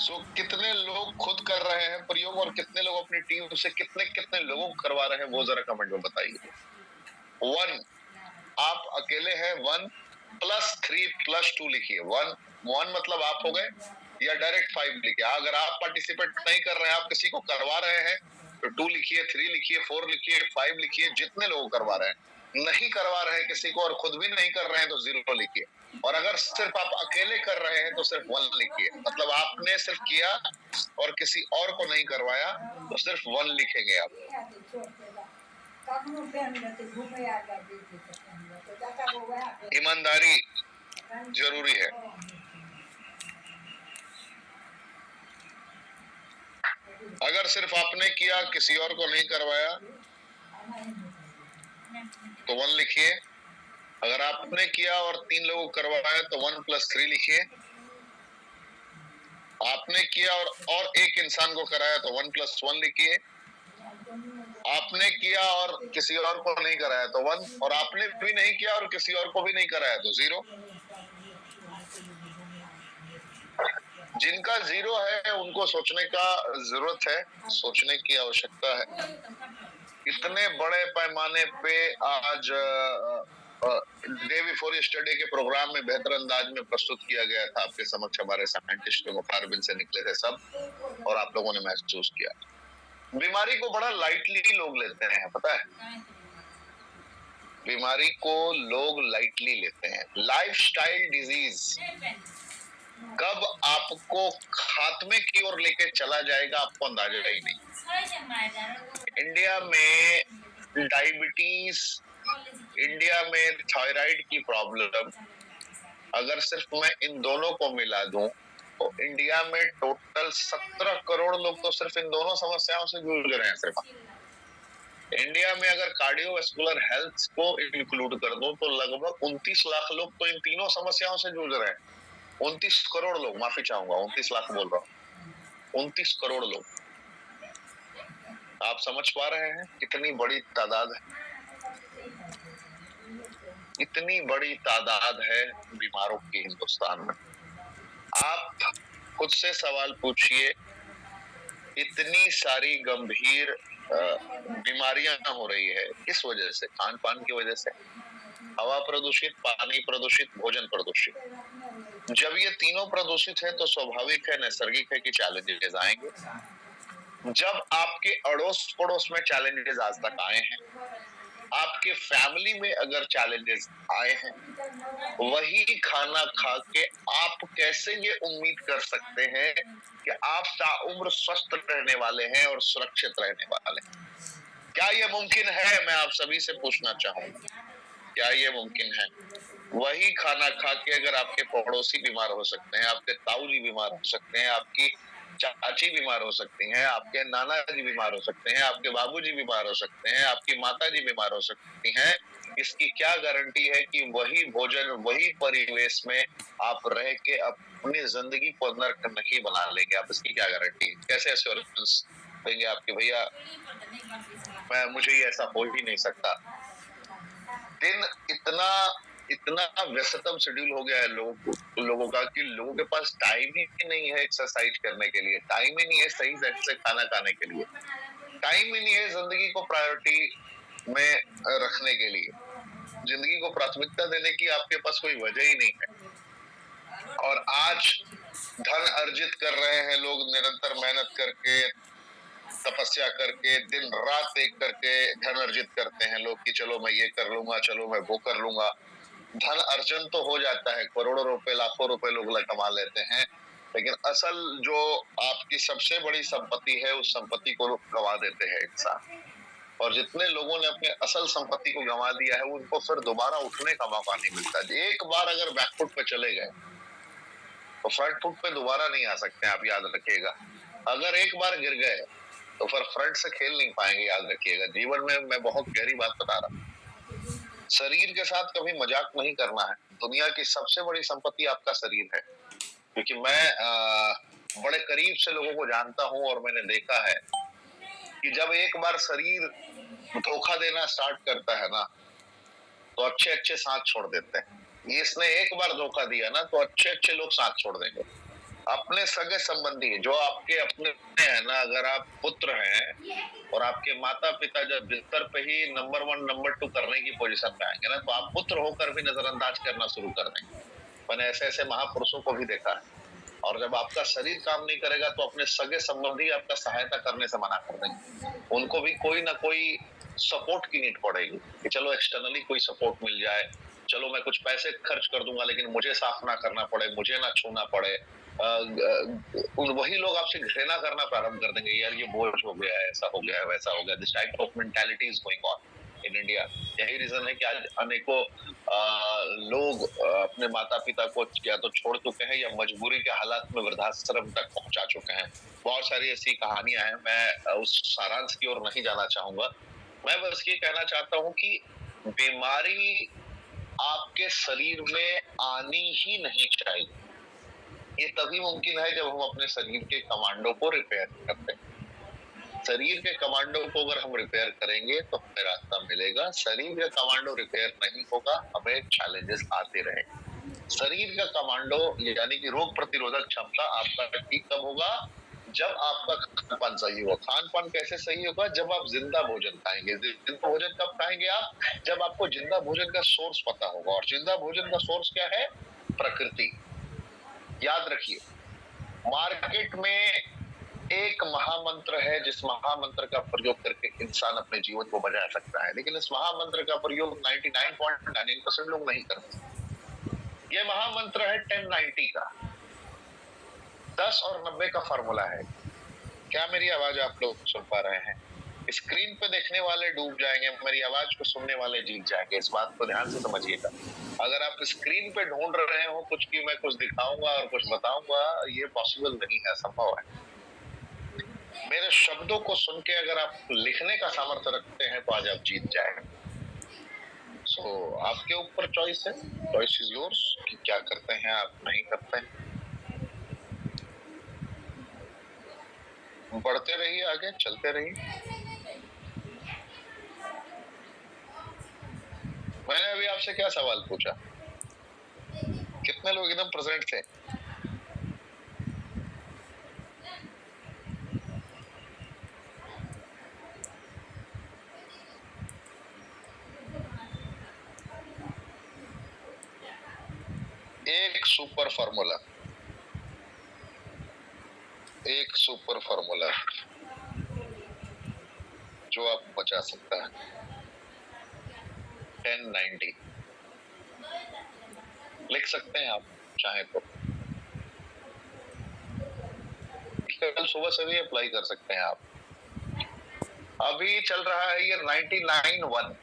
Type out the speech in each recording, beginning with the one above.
कितने लोग खुद कर रहे हैं प्रयोग और कितने लोग अपनी टीम से कितने कितने लोगों को करवा रहे हैं, वो जरा कमेंट में बताइए। 1, आप अकेले हैं। 1+3+2 लिखिए। 1 मतलब आप हो गए, या डायरेक्ट 5 लिखिए। अगर आप पार्टिसिपेट नहीं कर रहे हैं, आप किसी को करवा रहे हैं, तो 2 लिखिए, 3 लिखिए, 4 लिखिए, 5 लिखिए, जितने लोग करवा रहे हैं। नहीं करवा रहे हैं किसी को और खुद भी नहीं कर रहे हैं तो 0 लिखिए। और अगर सिर्फ आप अकेले कर रहे हैं तो सिर्फ 1 लिखिए। मतलब आपने सिर्फ किया और किसी और को नहीं करवाया तो सिर्फ 1 लिखेंगे आप। ईमानदारी जरूरी है। अगर सिर्फ आपने किया, किसी और को नहीं करवाया तो 1 लिखिए। अगर आपने किया और 3 लोगों को करवाया तो 1+3 लिखिए। आपने किया और एक इंसान को कराया तो 1+1 लिखिए। आपने किया और किसी और को नहीं कराया तो 1, और आपने भी नहीं किया और किसी और को भी नहीं कराया तो 0। जिनका 0 है उनको सोचने का जरूरत है, सोचने की आवश्यकता है। इतने बड़े पैमाने पे आज डे बिफोर यस्टरडे के प्रोग्राम में बेहतर अंदाज में प्रस्तुत किया गया था आपके समक्ष। हमारे साइंटिस्ट मुखारबिन से निकले थे सब, और आप लोगों ने महसूस किया। बीमारी को बड़ा लाइटली लोग लेते हैं, पता है? बीमारी को लोग लाइटली लेते हैं। लाइफस्टाइल डिजीज कब आपको खात्मे की ओर लेके चला जाएगा आपको अंदाजा ही नहीं। इंडिया में डायबिटीज, इंडिया में थायराइड की प्रॉब्लम, अगर सिर्फ मैं इन दोनों को मिला दूं तो इंडिया में टोटल 17 करोड़ लोग तो सिर्फ इन दोनों समस्याओं से जूझ रहे हैं। सिर्फ इंडिया में अगर कार्डियोवैस्कुलर हेल्थ को इंक्लूड कर दो तो लगभग 29 लाख लोग तो इन तीनों समस्याओं से जूझ रहे हैं। 29 करोड़ लोग, माफी चाहूंगा, 29 लाख बोल रहा हूँ, 29 करोड़ लोग। आप समझ पा रहे हैं कितनी बड़ी तादाद है? इतनी बड़ी तादाद है बीमारों की हिंदुस्तान में। आप खुद से सवाल पूछिए, इतनी सारी गंभीर बीमारियां हो रही है किस वजह से? खान पान की वजह से, हवा प्रदूषित, पानी प्रदूषित, भोजन प्रदूषित। जब ये तीनों प्रदूषित है तो स्वाभाविक है, नैसर्गिक है कि चैलेंजेस आएंगे। जब आपके अड़ोस पड़ोस में चैलेंजेस आज तक आए हैं, आपके फैमिली में अगर चैलेंजेस आए हैं, वही खाना खा के आप कैसे ये उम्मीद कर सकते हैं कि आप ताउम्र स्वस्थ रहने वाले हैं और सुरक्षित रहने वाले हैं? क्या ये मुमकिन है? मैं आप सभी से पूछना चाहूंगा, क्या ये मुमकिन है? वही खाना खा के अगर आपके पड़ोसी बीमार हो सकते हैं, आपके ताऊ जी बीमार हो सकते हैं, आपकी चाची बीमार हो सकती हैं, आपके नाना जी बीमार हो सकते हैं, आपके बाबूजी बीमार हो सकते हैं, आपकी माता जी बीमार हो सकती हैं, इसकी क्या गारंटी है कि वही भोजन, वही परिवेश में आप रह के अपनी जिंदगी को नर्क नहीं बना लेंगे? आप इसकी क्या गारंटी है? कैसे एश्योरेंस देंगे आपके भैया मुझे ये ऐसा हो ही नहीं सकता? दिन इतना इतना व्यस्ततम शेड्यूल हो गया है लोगों का कि लोगों के पास टाइम ही नहीं है एक्सरसाइज करने के लिए, टाइम ही नहीं है सही से खाना खाने के लिए, टाइम ही नहीं है जिंदगी को प्रायोरिटी में रखने के लिए, जिंदगी को प्राथमिकता देने की आपके पास कोई वजह ही नहीं है। और आज धन अर्जित कर रहे हैं लोग, निरंतर मेहनत करके, तपस्या करके, दिन रात एक करके धन अर्जित करते हैं लोग कि चलो मैं ये कर लूंगा, चलो मैं वो कर लूंगा। धन अर्जन तो हो जाता है, करोड़ों रुपए, लाखों रुपए लोग कमा लेते हैं, लेकिन असल जो आपकी सबसे बड़ी संपत्ति है उस संपत्ति को गंवा देते हैं इंसान। और जितने लोगों ने अपने असल संपत्ति को गंवा दिया है उनको फिर दोबारा उठने का मौका नहीं मिलता। एक बार अगर बैकफुट पे चले गए तो फ्रंट फुट पे दोबारा नहीं आ सकते, आप याद रखिएगा। अगर एक बार गिर गए तो फिर फ्रंट से खेल नहीं पाएंगे, याद रखिएगा। जीवन में मैं बहुत गहरी बात बता रहा हूँ, शरीर के साथ कभी मजाक नहीं करना है। दुनिया की सबसे बड़ी संपत्ति आपका शरीर है, क्योंकि मैं बड़े करीब से लोगों को जानता हूं और मैंने देखा है कि जब एक बार शरीर धोखा देना स्टार्ट करता है ना तो अच्छे अच्छे साथ छोड़ देते हैं। इसने एक बार धोखा दिया ना तो अच्छे अच्छे लोग साथ छोड़ देंगे। अपने सगे संबंधी जो आपके अपने हैं ना, अगर आप पुत्र हैं और आपके माता पिता जब बिस्तर पे ही नंबर 1 नंबर 2 करने की पोजीशन पे आएंगे ना, तो आप पुत्र होकर भी नजरअंदाज करना शुरू कर देंगे। मैंने ऐसे ऐसे महापुरुषों को भी देखा है। और जब आपका शरीर काम नहीं करेगा तो अपने सगे संबंधी आपका सहायता करने से मना कर देंगे। उनको भी कोई ना कोई सपोर्ट की नीड पड़ेगी कि चलो एक्सटर्नली कोई सपोर्ट मिल जाए, चलो मैं कुछ पैसे खर्च कर दूंगा लेकिन मुझे साफ ना करना पड़े, मुझे ना छूना पड़े। वही लोग आपसे घृणा करना प्रारंभ कर देंगे, यार ये बोझ हो गया है, ऐसा हो गया है, वैसा हो गया। This type of mentality is going on in India. यही रीजन है कि आज अनेकों लोग अपने माता पिता को या तो छोड़ चुके हैं या मजबूरी के हालात में वृद्धाश्रम तक पहुंचा चुके हैं। बहुत सारी ऐसी कहानियां हैं, मैं उस सारांश की ओर नहीं जाना चाहूंगा। मैं बस ये कहना चाहता हूं कि बीमारी आपके शरीर में आनी ही नहीं चाहिए। ये तभी मुमकिन है जब हम अपने शरीर के कमांडो को रिपेयर करते हैं। शरीर के कमांडो को अगर हम रिपेयर करेंगे तो हमें रास्ता मिलेगा। शरीर का कमांडो रिपेयर नहीं होगा, हमें चैलेंजेस आते रहेंगे। शरीर का कमांडो यानी कि रोग प्रतिरोधक क्षमता आपका ठीक कब होगा? जब आपका खान पान सही होगा। खान पान कैसे सही होगा? जब आप जिंदा भोजन खाएंगे। जिंदा भोजन कब खाएंगे आप? जब आपको जिंदा भोजन का सोर्स पता होगा। और जिंदा भोजन का सोर्स क्या है? प्रकृति। याद रखिए, मार्केट में एक महामंत्र है जिस महामंत्र का प्रयोग करके इंसान अपने जीवन को बचा सकता है, लेकिन इस महामंत्र का प्रयोग 99.99% लोग नहीं करते। ये महामंत्र है 10-90 का, 10 और 90 का फॉर्मूला है। क्या मेरी आवाज आप लोग सुन पा रहे हैं? स्क्रीन पे देखने वाले डूब जाएंगे, मेरी आवाज को सुनने वाले जीत जाएंगे। इस बात को ध्यान से समझिएगा। अगर आप स्क्रीन पे ढूंढ रहे हो कुछ की मैं कुछ दिखाऊंगा और कुछ बताऊंगा, ये पॉसिबल नहीं है, असंभव है। मेरे शब्दों को सुन के अगर आप लिखने का सामर्थ्य रखते हैं तो आज आप जीत जाएंगे। आपके ऊपर चॉइस है, चॉइस इज योर्स कि क्या करते हैं आप, नहीं करते हैं। बढ़ते रहिए, आगे चलते रहिए। मैंने अभी आपसे क्या सवाल पूछा? कितने लोग एकदम प्रेजेंट थे? एक सुपर फार्मूला, एक सुपर फार्मूला जो आप बचा सकता है। 10-90 लिख सकते हैं आप चाहे तो, कल सुबह से भी अप्लाई कर सकते हैं आप। अभी चल रहा है ये 99-1,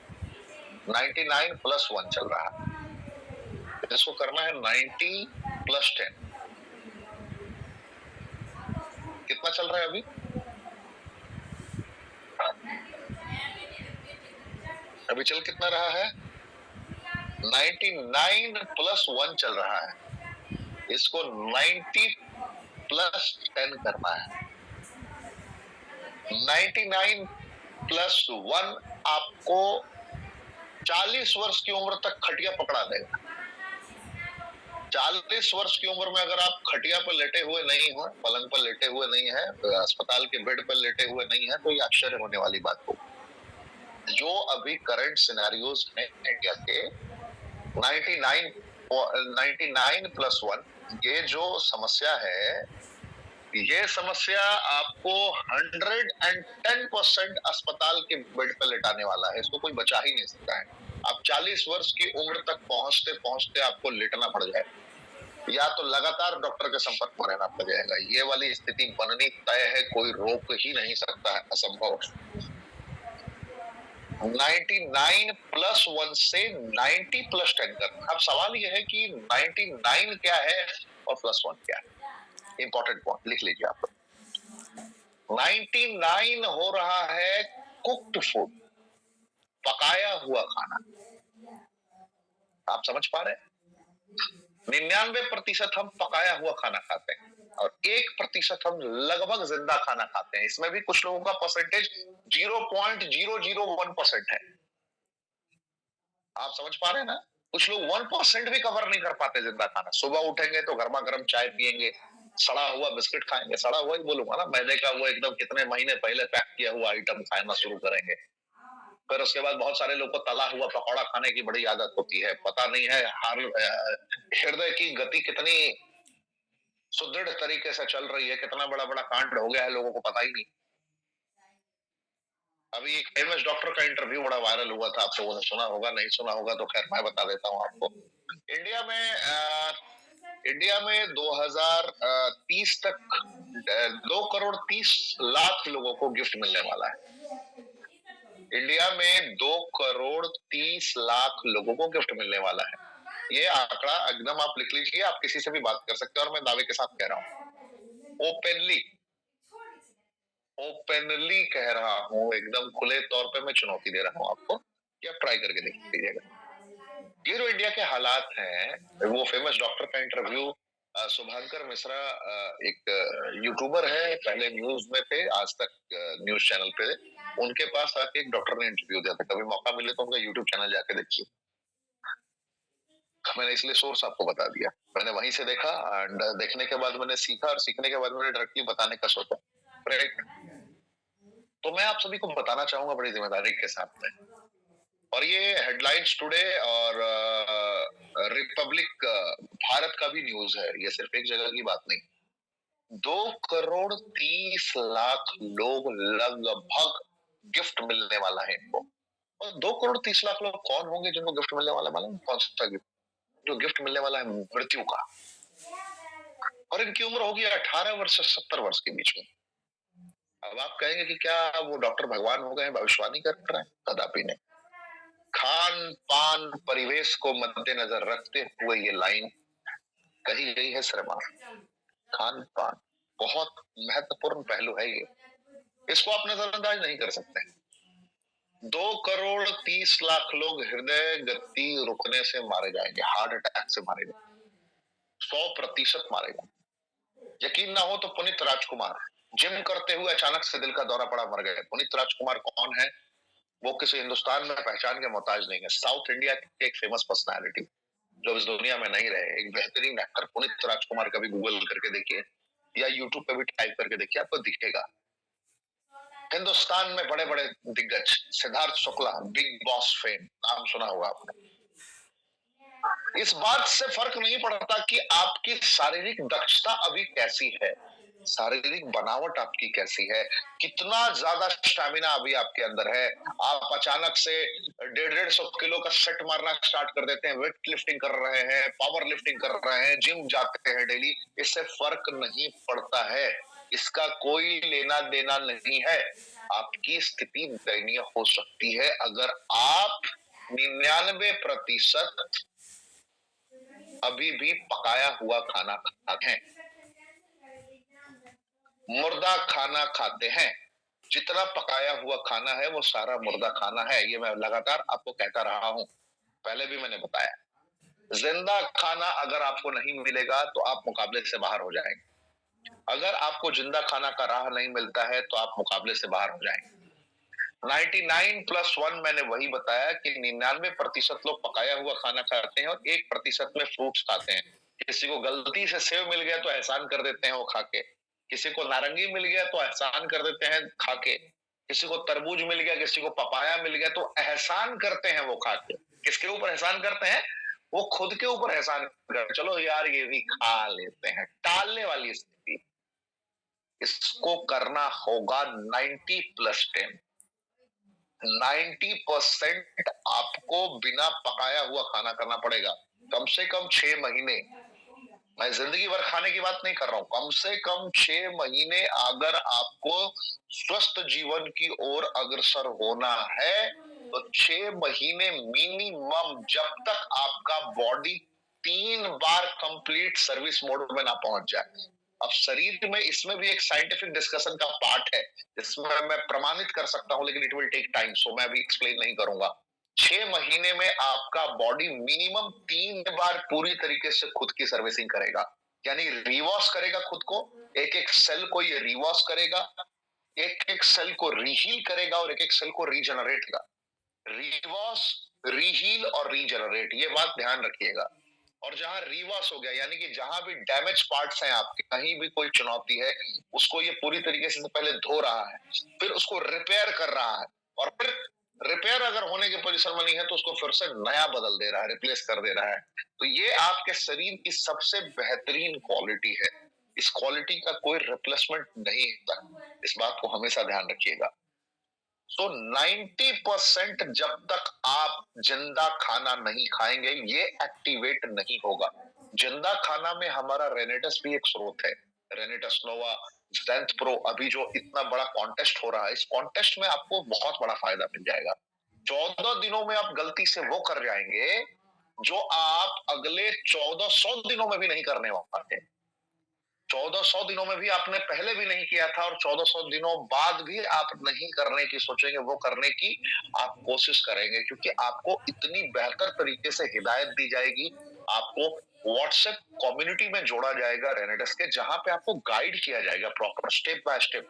99+1 चल रहा है। इसको करना है 90+10। कितना चल रहा है अभी? अभी चल कितना रहा है? 99+1 चल रहा है। इसको 90+10 करना है। 99+1 आपको 40 वर्ष की उम्र तक खटिया पकड़ा देगा। 40 वर्ष की उम्र में अगर आप खटिया पर लेटे हुए नहीं हो, पलंग पर लेटे हुए नहीं है, अस्पताल के बेड पर लेटे हुए नहीं है, तो ये आश्चर्य होने वाली बात हो। जो अभी करंट सिनेरियोज में इंडिया के 99+1, ये जो समस्या है, ये समस्या आपको 110% अस्पताल के बेड पर लेटाने वाला है। इसको कोई बचा ही नहीं सकता है। आप 40 वर्ष की उम्र तक पहुंचते पहुंचते आपको लेटना पड़ जाए, या तो लगातार डॉक्टर के संपर्क में रहना पड़ जाएगा। ये वाली स्थिति बननी तय है, कोई रोक ही नहीं सकता है, असंभव। 99+1 से 90+10 करना। अब सवाल यह है कि 99 क्या है और +1 क्या है? इंपॉर्टेंट पॉइंट लिख लीजिए आप। 99 हो रहा है कुक्ड फूड, पकाया हुआ खाना। आप समझ पा रहे हैं? 99% हम पकाया हुआ खाना खाते हैं और 1% हम लगभग जिंदा खाना खाते हैं। इसमें भी कुछ लोगों का परसेंटेज 0.001% है। आप समझ पा रहे हैं ना? कुछ लोग 1% भी कवर नहीं कर पाते जिंदा खाना। सुबह उठेंगे तो गर्मा गर्म चाय पियेंगे, सड़ा हुआ बिस्किट खाएंगे, सड़ा हुआ ही बोलूंगा ना, मैदे का वो एकदम कितने महीने पहले पैक किया हुआ आइटम खाना शुरू करेंगे। फिर उसके बाद बहुत सारे लोग को तला हुआ पकौड़ा खाने की बड़ी आदत होती है। पता नहीं है हृदय की गति कितनी सुदृढ़ तरीके से चल रही है, कितना बड़ा बड़ा कांड हो गया है, लोगों को पता ही नहीं। अभी एक फेमस डॉक्टर का इंटरव्यू बड़ा वायरल हुआ था, आप लोगों ने सुना होगा, नहीं सुना होगा तो खैर मैं बता देता हूँ आपको। इंडिया में इंडिया में 2030 तक 2 करोड़ 30 लाख लोगों को गिफ्ट मिलने वाला है। इंडिया में 2 करोड़ 30 लाख लोगों को गिफ्ट मिलने वाला है। ये आंकड़ा एकदम आप लिख लीजिए, आप किसी से भी बात कर सकते हैं, और मैं दावे के साथ कह रहा हूँ, ओपनली कह रहा हूँ, एकदम खुले तौर पे मैं चुनौती दे रहा हूँ आपको कि आप ट्राई करके देख लीजिएगा। ये जो इंडिया के हालात हैं, वो फेमस डॉक्टर का इंटरव्यू शुभांकर मिश्रा एक यूट्यूबर है, पहले न्यूज में थे, आज तक न्यूज चैनल पे, उनके पास आके एक डॉक्टर ने इंटरव्यू दिया था। कभी मौका मिले तो उनका यूट्यूब चैनल जाके देखिए। मैंने इसलिए सोर्स आपको बता दिया, मैंने वहीं से देखा, एंड देखने के बाद मैंने सीखा, और सीखने के बाद मैंने डायरेक्टली बताने का सोचा। राइट, तो मैं आप सभी को बताना चाहूंगा बड़ी जिम्मेदारी के साथ में, और ये हेडलाइंस टुडे और रिपब्लिक भारत का भी न्यूज है, ये सिर्फ एक जगह की बात नहीं। 2 करोड़ 30 लाख लोग लगभग गिफ्ट मिलने वाला है इनको। और 2 करोड़ 30 लाख लोग कौन होंगे जिनको गिफ्ट मिलने वाला, मालूम कौन सा गिफ्ट? जो गिफ्ट मिलने वाला है मृत्यु का, और इनकी उम्र होगी 18 वर्ष से 70 वर्ष के बीच में। अब आप कहेंगे कि क्या वो डॉक्टर भगवान हो गए, भविष्यवाणी कर रहे हैं? कदापि नहीं। खान पान परिवेश को मद्देनजर रखते हुए ये लाइन कही गई है श्रीमान। खान पान बहुत महत्वपूर्ण पहलू है ये, इसको आप नजरअंदाज नहीं कर सकते। 2 करोड़ 30 लाख लोग हृदय गति रुकने से मारे जाएंगे, हार्ट अटैक से मारे जाएंगे, 100% मारे जाएंगे। यकीन ना हो तो पुनीत राजकुमार जिम करते हुए अचानक से दिल का दौरा पड़ा, मर गए। पुनीत राजकुमार कौन है? वो किसी हिंदुस्तान में पहचान के मोहताज नहीं है, साउथ इंडिया के एक फेमस पर्सनालिटी जो इस दुनिया में नहीं रहे, एक बेहतरीन एक्टर पुनीत राजकुमार। कभी गूगल करके देखिए या यूट्यूब पे भी टाइप करके देखिए, आपको दिखेगा। हिंदुस्तान में बड़े बड़े दिग्गज, Siddharth Shukla, big boss fame, नाम सुना होगा आपने। इस बात से फर्क नहीं पड़ता कि आपकी शारीरिक दक्षता अभी कैसी है, शारीरिक बनावट आपकी कैसी है, कितना ज्यादा स्टैमिना अभी आपके अंदर है। आप अचानक से 150-150 किलो का सेट मारना स्टार्ट कर देते हैं, वेट लिफ्टिंग कर रहे हैं, पावर लिफ्टिंग कर रहे हैं, जिम जाते हैं डेली, इससे फर्क नहीं पड़ता है, इसका कोई लेना देना नहीं है। आपकी स्थिति दयनीय हो सकती है अगर आप 99% अभी भी पकाया हुआ खाना खाते हैं, मुर्दा खाना खाते हैं। जितना पकाया हुआ खाना है वो सारा मुर्दा खाना है, ये मैं लगातार आपको कहता रहा हूं, पहले भी मैंने बताया। जिंदा खाना अगर आपको नहीं मिलेगा तो आप मुकाबले से बाहर हो जाएंगे। अगर आपको जिंदा खाना का राह नहीं मिलता है तो आप मुकाबले से बाहर हो जाएंगे। 99+1 मैंने वही बताया कि 99% लोग पकाया हुआ खाना खाते हैं और 1% में फ्रूट्स खाते हैं। किसी को गलती से सेव मिल गया तो एहसान कर देते हैं वो खा के, किसी को नारंगी मिल गया तो एहसान कर देते हैं खा के, किसी को तरबूज मिल गया, किसी को पपाया मिल गया तो एहसान करते हैं वो खा के। किसके ऊपर एहसान करते हैं? वो खुद के ऊपर एहसान करते, चलो यार ये भी खा लेते हैं, टालने वाली स्थिति। इसको करना होगा 90+10। 90% आपको बिना पकाया हुआ खाना करना पड़ेगा, कम से कम 6 महीने। मैं जिंदगी भर खाने की बात नहीं कर रहा हूं, कम से कम 6 महीने अगर आपको स्वस्थ जीवन की ओर अग्रसर होना है तो 6 महीने मिनिमम, जब तक आपका बॉडी 3 बार कंप्लीट सर्विस मोड में ना पहुंच जाए। अब शरीर में इसमें भी एक साइंटिफिक डिस्कशन का पार्ट है, जिसमें मैं प्रमाणित कर सकता हूं, लेकिन इट विल टेक टाइम, सो मैं अभी एक्सप्लेन नहीं करूंगा। 6 महीने में आपका बॉडी मिनिमम 3 बार पूरी तरीके से खुद की सर्विसिंग करेगा, यानी रिवॉश करेगा खुद को, एक एक सेल को ये रिवॉश करेगा, एक एक सेल को रीहील करेगा और एक एक सेल को रीजनरेट करेगा। रिवॉश, रीहील और रीजनरेट, ये बात ध्यान रखिएगा। और जहां रिवर्स हो गया, यानी कि जहां भी डैमेज पार्ट्स हैं आपके, कहीं भी कोई चुनौती है, उसको ये पूरी तरीके से पहले धो रहा है, फिर उसको रिपेयर कर रहा है, और फिर रिपेयर अगर होने की पोजीशन में नहीं है तो उसको फिर से नया बदल दे रहा है, रिप्लेस कर दे रहा है। तो ये आपके शरीर की सबसे बेहतरीन क्वालिटी है। इस क्वालिटी का कोई रिप्लेसमेंट नहीं होता, इस बात को हमेशा ध्यान रखिएगा। तो 90% जब तक आप जिंदा खाना नहीं खाएंगे, ये एक्टिवेट नहीं होगा। जिंदा खाना में हमारा रेनेटस भी एक स्रोत है, रेनेटस नोवा, ज़ेंथ प्रो। अभी जो इतना बड़ा कॉन्टेस्ट हो रहा है, इस कॉन्टेस्ट में आपको बहुत बड़ा फायदा मिल जाएगा। 14 दिनों में आप गलती से वो कर जाएंगे जो आप अगले 1400 दिनों में भी नहीं करने वाले। 1400 दिनों में भी आपने पहले भी नहीं किया था, और 1400 दिनों बाद भी आप नहीं करने की सोचेंगे, वो करने की आप कोशिश करेंगे, क्योंकि आपको इतनी बेहतर तरीके से हिदायत दी जाएगी। आपको व्हाट्सएप कम्युनिटी में जोड़ा जाएगा रेनेडस के, जहां पे आपको गाइड किया जाएगा प्रॉपर स्टेप बाय स्टेप।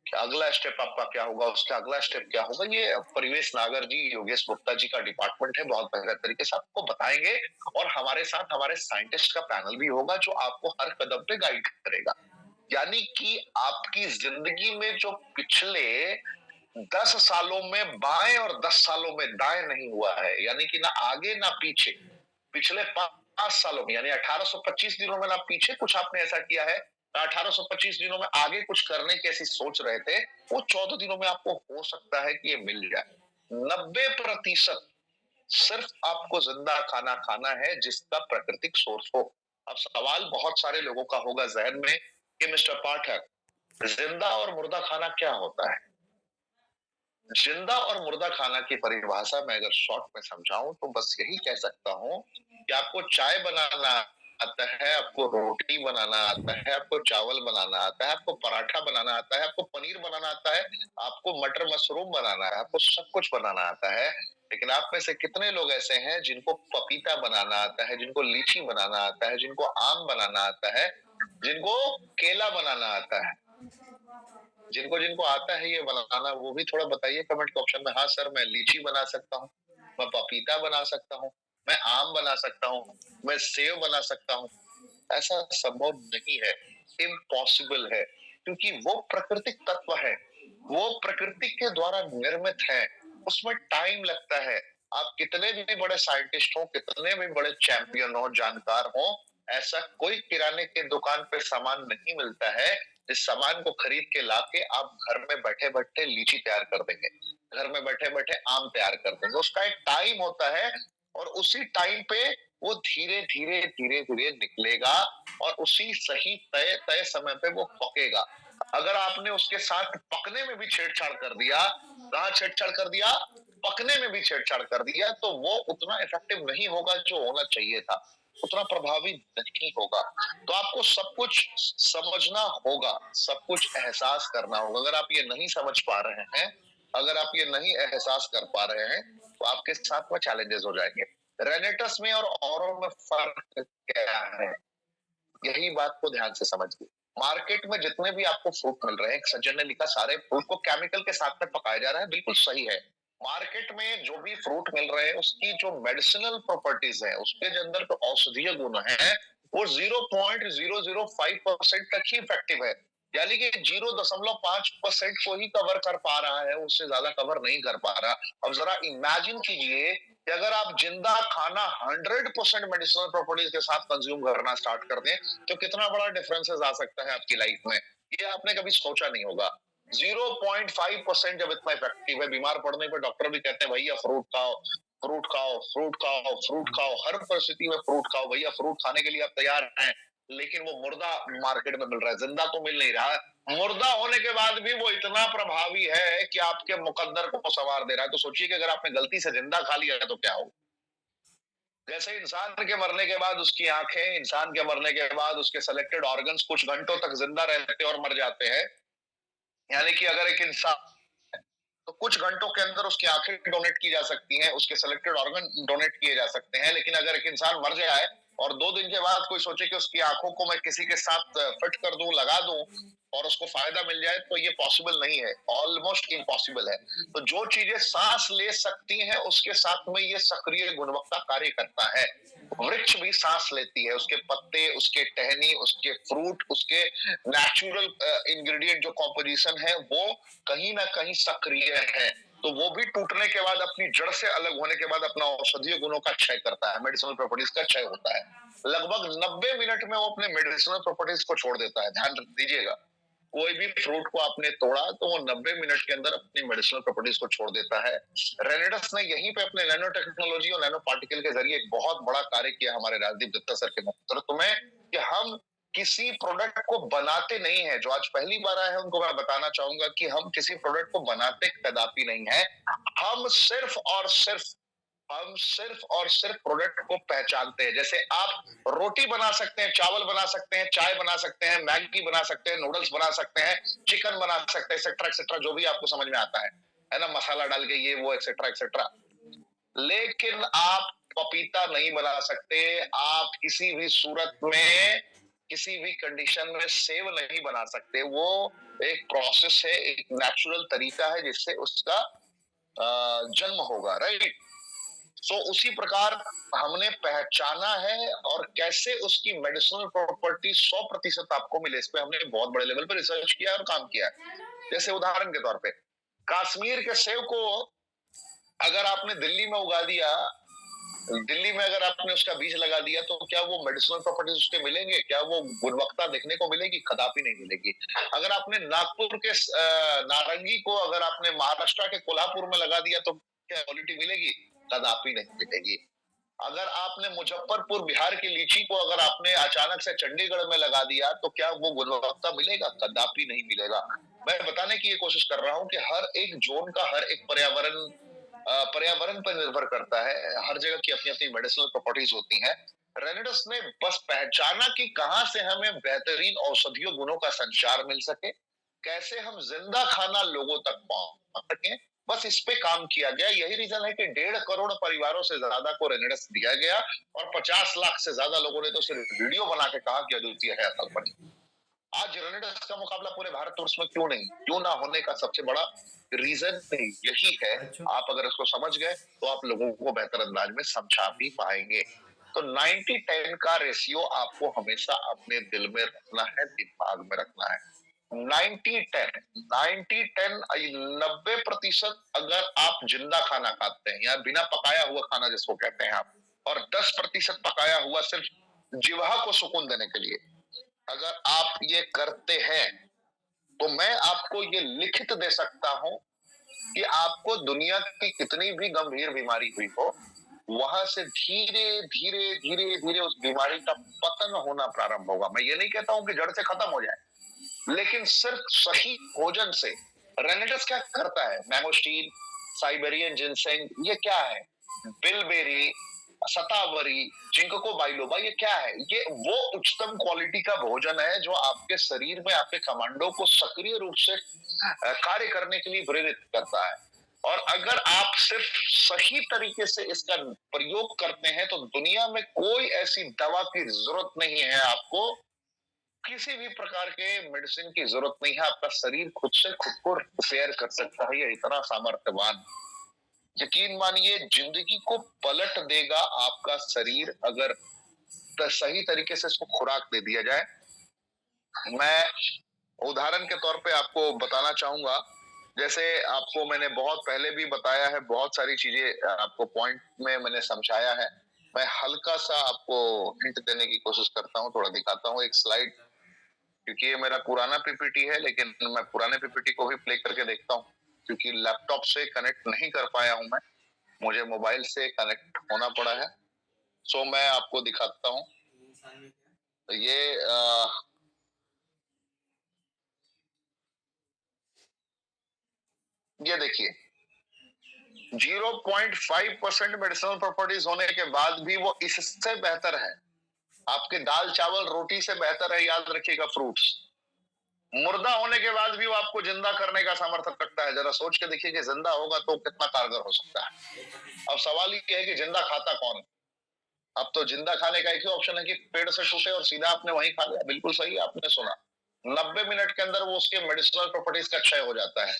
अगला स्टेप आपका क्या होगा, उसका अगला स्टेप क्या होगा, ये परिवेश नागर जी, योगेश गुप्ता जी का डिपार्टमेंट है, बहुत बेहतर तरीके से आपको बताएंगे। और हमारे साथ हमारे साइंटिस्ट का पैनल भी होगा जो आपको हर कदम पे गाइड करेगा। यानी कि आपकी जिंदगी में जो पिछले 10 सालों में बाएं और 10 सालों में दाएं नहीं हुआ है, यानी कि ना आगे ना पीछे, पिछले 5 सालों में, यानी 1825 दिनों में ना पीछे कुछ आपने ऐसा किया है, 1825 दिनों में आगे कुछ करने की ऐसी सोच रहे थे, वो 14 दिनों में आपको हो सकता है कि ये मिल जाए। 90% सिर्फ आपको जिंदा खाना खाना है जिसका प्राकृतिक सोर्स हो। अब सवाल बहुत सारे लोगों का होगा जहन में कि मिस्टर पाठक, जिंदा और मुर्दा खाना क्या होता है? जिंदा और मुर्दा खाना की परिभाषा मैं अगर शॉर्ट में समझाऊं तो बस यही कह सकता हूं कि आपको चाय बनाना आता है, आपको रोटी बनाना आता है, आपको चावल बनाना आता है, आपको पराठा बनाना आता है, आपको पनीर बनाना आता है, आपको मटर मशरूम बनाना है, आपको सब कुछ बनाना आता है। लेकिन आप में से कितने लोग ऐसे हैं जिनको पपीता बनाना आता है, जिनको लीची बनाना आता है, जिनको आम बनाना आता है, जिनको केला बनाना आता है? जिनको जिनको आता है ये बनाना, वो भी थोड़ा बताइए कमेंट के ऑप्शन में। हाँ सर, मैं लीची बना सकता हूँ, मैं पपीता बना सकता हूँ, मैं आम बना सकता हूँ, मैं सेव बना सकता हूँ। ऐसा संभव नहीं है, इम्पॉसिबल है, क्योंकि वो प्राकृतिक तत्व है, वो प्रकृति के द्वारा निर्मित है, उसमें टाइम लगता है। आप कितने भी बड़े साइंटिस्ट हो, कितने भी बड़े चैंपियन हो, जानकार हो, ऐसा कोई किराने के दुकान पे सामान नहीं मिलता है जिस सामान को खरीद के लाके आप घर में बैठे बैठे लीची तैयार कर देंगे, घर में बैठे बैठे आम तैयार कर देंगे। उसका एक टाइम होता है, और उसी टाइम पे वो धीरे धीरे धीरे धीरे निकलेगा, और उसी सही तय तय समय पे वो पकेगा। अगर आपने उसके साथ पकने में भी छेड़छाड़ कर दिया, कहाँ छेड़छाड़ कर दिया, पकने में भी छेड़छाड़ कर दिया, तो वो उतना इफेक्टिव नहीं होगा जो होना चाहिए था, उतना प्रभावी नहीं होगा। तो आपको सब कुछ समझना होगा, सब कुछ एहसास करना होगा। अगर आप ये नहीं समझ पा रहे हैं, अगर आप ये नहीं एहसास कर पा रहे हैं, तो आपके साथ में चैलेंजेस हो जाएंगे। रेनेटस में और औरों में फर्क क्या है, यही बात को ध्यान से समझिए। मार्केट में जितने भी आपको फ्रूट मिल रहे हैं, एक सज्जन ने लिखा सारे फ्रूट को केमिकल के साथ में पकाया जा रहा है, बिल्कुल सही है। मार्केट में जो भी फ्रूट मिल रहे हैं उसकी जो मेडिसिनल प्रॉपर्टीज है, उसके जो अंदर जो औषधीय गुण है, वो 0.005% तक ही इफेक्टिव है। यानी कि 0.5% को ही कवर कर पा रहा है, उससे ज्यादा कवर नहीं कर पा रहा। अब जरा इमेजिन कीजिए कि अगर आप जिंदा खाना 100% मेडिसिनल प्रॉपर्टीज के साथ कंज्यूम करना स्टार्ट कर दें, तो कितना बड़ा डिफरेंसेस आ सकता है आपकी लाइफ में, ये आपने कभी सोचा नहीं होगा। 0.5% जब इतना इफेक्टिव है, बीमार पड़ने पर डॉक्टर भी कहते हैं भैया फ्रूट खाओ, फ्रूट खाओ, फ्रूट खाओ, फ्रूट खाओ, हर परिस्थिति में फ्रूट खाओ भैया, फ्रूट खाने के लिए आप तैयार हैं। लेकिन वो मुर्दा मार्केट में मिल रहा है, जिंदा तो मिल नहीं रहा है। मुर्दा होने के बाद भी वो इतना प्रभावी है कि आपके मुकद्दर को संवार दे रहा है। तो सोचिए कि अगर आपने गलती से जिंदा खा लिया तो क्या होगा। जैसे इंसान के मरने के बाद उसकी आंखें, इंसान के मरने के बाद उसके सेलेक्टेड ऑर्गन्स कुछ घंटों तक जिंदा रहते और मर जाते हैं। यानी कि अगर एक इंसान, तो कुछ घंटों के अंदर उसकी आंखें डोनेट की जा सकती हैं, उसके सेलेक्टेड ऑर्गन डोनेट किए जा सकते हैं। लेकिन अगर एक इंसान मर जाए और 2 दिन के बाद कोई सोचे कि उसकी आंखों को मैं किसी के साथ फिट कर दूं, लगा दूं, और उसको फायदा मिल जाए तो ये पॉसिबल नहीं है, ऑलमोस्ट इम्पॉसिबल है। तो जो चीजें सांस ले सकती हैं उसके साथ में ये सक्रिय गुणवत्ता कार्य करता है। वृक्ष भी सांस लेती है, उसके पत्ते, उसके टहनी, उसके फ्रूट, उसके नेचुरल इंग्रेडिएंट जो कॉम्पोजिशन है वो कहीं ना कहीं सक्रिय है। तो वो भी टूटने के बाद, अपनी जड़ से अलग होने के बाद अपना औषधीय गुणों का क्षय करता है, मेडिसिनल प्रॉपर्टीज का क्षय होता है। लगभग 90 मिनट में वो अपने मेडिसिनल प्रॉपर्टीज को छोड़ देता है। ध्यान दीजिएगा, कोई भी फ्रूट को आपने तोड़ा तो वो 90 मिनट के अंदर अपनी मेडिसिनल प्रॉपर्टीज को छोड़ देता है। रेनेडस ने यहीं पे अपने नैनो टेक्नोलॉजी और नैनो पार्टिकल के जरिए एक बहुत बड़ा कार्य किया हमारे राजदीप दत्ता सर के नेतृत्व में, कि हम किसी प्रोडक्ट को बनाते नहीं है। जो आज पहली बार आए हैं उनको मैं बताना चाहूंगा कि हम किसी प्रोडक्ट को बनाते कदापि नहीं है। हम सिर्फ और सिर्फ प्रोडक्ट को पहचानते हैं। जैसे आप रोटी बना सकते हैं, चावल बना सकते हैं, चाय बना सकते हैं, मैगी बना सकते हैं, नूडल्स बना सकते हैं, चिकन बना सकते हैं, एक्सेट्रा एक्सेट्रा, जो भी आपको समझ में आता है ना, मसाला डाल के ये वो एक्सेट्रा एक्सेट्रा। लेकिन आप पपीता नहीं बना सकते, आप किसी भी सूरत में, किसी भी कंडीशन में सेव नहीं बना सकते। वो एक प्रोसेस है, एक नेचुरल तरीका है जिससे उसका जन्म होगा, राइट। सो उसी प्रकार हमने पहचाना है, और कैसे उसकी मेडिसिनल प्रॉपर्टी 100% आपको मिले, इस पे हमने बहुत बड़े लेवल पर रिसर्च किया और काम किया है। जैसे उदाहरण के तौर पे, कश्मीर के सेब को अगर आपने दिल्ली में उगा दिया, दिल्ली में अगर आपने उसका बीज लगा दिया, तो क्या वो मेडिसिनल प्रॉपर्टीज उसके मिलेंगे? क्या वो गुणवत्ता देखने को मिलेगी? कदापि नहीं मिलेगी। अगर आपने नागपुर के नारंगी को अगर आपने महाराष्ट्र के कोल्हापुर में लगा दिया, तो क्या क्वालिटी मिलेगी? कदापि नहीं मिलेगी। अगर आपने मुजफ्फरपुर बिहार की लीची को अगर आपने अचानक से चंडीगढ़ में लगा दिया, तो क्या वो गुणवत्ता मिलेगा? कदापि नहीं मिलेगा। मैं बताने की ये कोशिश कर रहा हूं कि हर एक जोन का, हर एक पर्यावरण पर निर्भर करता है। हर जगह की अपनी अपनी मेडिसिनल प्रॉपर्टीज होती हैं। रेनेडस ने बस पहचाना कि कहां से हमें बेहतरीन औषधीय गुणों का संचार मिल सके, कैसे हम जिंदा खाना लोगों तक पहुंच सके, बस इस पे काम किया गया। यही रीजन है कि 1.5 करोड़ परिवारों से ज्यादा को रेनेडस दिया गया, और 50 लाख से ज्यादा लोगों ने तो सिर्फ वीडियो बना के कहा कि अद्वितीय है कल्पना। आज रेनेडस का मुकाबला पूरे भारतवर्ष में क्यों ना होने का सबसे बड़ा रीजन यही है। अच्छा। आप अगर इसको समझ गए तो आप लोगों को बेहतर अंदाज में समझा भी पाएंगे। तो 90-10 का रेशियो आपको हमेशा अपने दिल में रखना है, दिमाग में रखना है। 90-10, 90-10, 90% अगर आप जिंदा खाना खाते हैं या बिना पकाया हुआ खाना जिसको कहते हैं आप, और 10% पकाया हुआ सिर्फ जिह्वा को सुकून देने के लिए, अगर आप ये करते हैं, तो मैं आपको ये लिखित दे सकता हूं कि आपको दुनिया की कितनी भी गंभीर बीमारी हुई हो, वहां से धीरे धीरे धीरे धीरे उस बीमारी का पतन होना प्रारंभ होगा। मैं ये नहीं कहता हूं कि जड़ से खत्म हो जाए, लेकिन सिर्फ सही भोजन से। रेनेडस क्या करता है? मैंगोस्टीन, साइबेरियन जिनसेंग, ये क्या है? बिलबेरी, शतावरी, जिंको बाइलोबा, ये क्या है? ये वो उच्चतम क्वालिटी का भोजन है जो आपके शरीर में आपके कमांडो को सक्रिय रूप से कार्य करने के लिए प्रेरित करता है। और अगर आप सिर्फ सही तरीके से इसका प्रयोग करते हैं, तो दुनिया में कोई ऐसी दवा की जरूरत नहीं है आपको, किसी भी प्रकार के मेडिसिन की जरूरत नहीं है। आपका शरीर खुद से खुद को रिपेयर कर सकता है, ये इतना सामर्थ्यवान। यकीन मानिए, जिंदगी को पलट देगा आपका शरीर, अगर सही तरीके से इसको खुराक दे दिया जाए। मैं उदाहरण के तौर पे आपको बताना चाहूंगा, जैसे आपको मैंने बहुत पहले भी बताया है, बहुत सारी चीजें आपको पॉइंट में मैंने समझाया है। मैं हल्का सा आपको हिंट देने की कोशिश करता हूँ, थोड़ा दिखाता हूँ एक स्लाइड, क्योंकि ये मेरा पुराना पीपीटी है, लेकिन मैं पुराने पीपीटी को भी प्ले करके देखता हूँ, क्योंकि लैपटॉप से कनेक्ट नहीं कर पाया हूं मैं, मुझे मोबाइल से कनेक्ट होना पड़ा है। सो मैं आपको दिखाता हूँ। तो ये देखिए, 0.5% मेडिसिनल प्रॉपर्टीज होने के बाद भी वो इससे बेहतर है, आपके दाल चावल रोटी से बेहतर है। याद रखिएगा, फ्रूट्स मुर्दा होने के बाद भी वो आपको जिंदा करने का सामर्थ्य रखता है। जरा सोच के देखिए कि जिंदा होगा तो कितना कारगर हो सकता है। अब सवाल ये है कि जिंदा खाता कौन है? अब तो जिंदा खाने का एक ही ऑप्शन है कि पेड़ से टूटे और सीधा आपने वहीं खा लिया। बिल्कुल सही आपने सुना। 90 मिनट के अंदर वो उसके मेडिसिनल प्रॉपर्टीज का क्षय हो जाता है।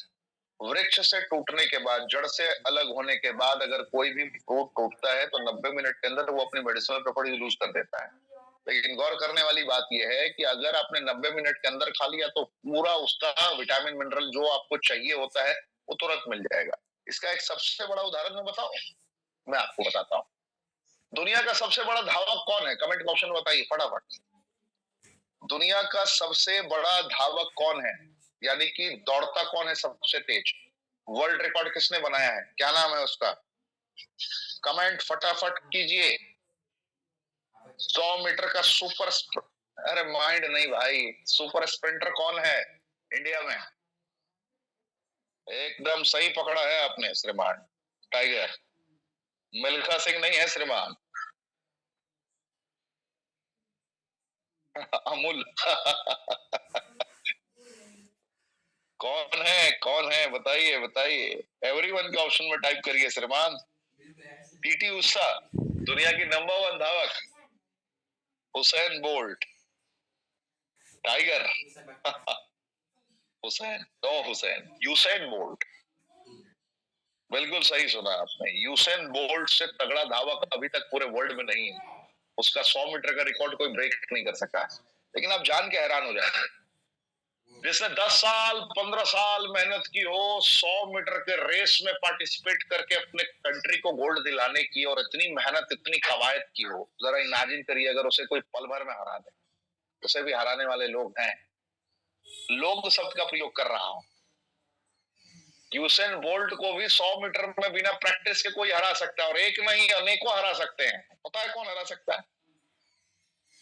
वृक्ष से टूटने के बाद, जड़ से अलग होने के बाद अगर कोई भी फ्रूट टूटता है तो 90 मिनट के अंदर वो अपनी मेडिसिनल प्रॉपर्टीज लूज कर देता है। लेकिन गौर करने वाली बात यह है कि अगर आपने 90 मिनट के अंदर खा लिया तो पूरा उसका विटामिन मिनरल जो आपको चाहिए होता है वो तुरंत मिल जाएगा। इसका एक सबसे बड़ा उदाहरण मैं बताऊं, मैं आपको बताता हूँ। दुनिया का सबसे बड़ा धावक कौन है? कमेंट ऑप्शन में बताइए फटाफट। दुनिया का सबसे बड़ा धावक कौन है, यानी कि दौड़ता कौन है सबसे तेज? वर्ल्ड रिकॉर्ड किसने बनाया है? क्या नाम है उसका? कमेंट फटाफट कीजिए। 100 मीटर का अरे माइंड नहीं भाई, सुपर स्प्रिंटर कौन है इंडिया में? एकदम सही पकड़ा है आपने श्रीमान। टाइगर। मिल्खा सिंह नहीं है श्रीमान, अमूल। कौन है, कौन है, बताइए बताइए। एवरीवन के ऑप्शन में टाइप करिए श्रीमान। पीटी उषा, दुनिया की नंबर 1 धावक। Hussain Bolt. Tiger. Hussain, no Hussain, Usain Bolt. बिल्कुल सही सुना आपने। यूसैन बोल्ट से तगड़ा धावक अभी तक पूरे वर्ल्ड में नहीं है। उसका 100 मीटर का रिकॉर्ड कोई ब्रेक नहीं कर सका। लेकिन आप जान के हैरान हो जाएंगे, जिसने 10 साल 15 साल मेहनत की हो 100 मीटर के रेस में पार्टिसिपेट करके अपने कंट्री को गोल्ड दिलाने की, और इतनी मेहनत इतनी कवायद की हो, जरा इमेजिन करिए अगर उसे कोई पल भर में हरा दे। उसे भी हराने वाले लोग हैं। लोग शब्द का प्रयोग कर रहा हूं। यूसेन बोल्ट को भी 100 मीटर में बिना प्रैक्टिस के कोई हरा सकता है, और एक नहीं अनेकों हरा सकते हैं। पता है कौन हरा सकता है?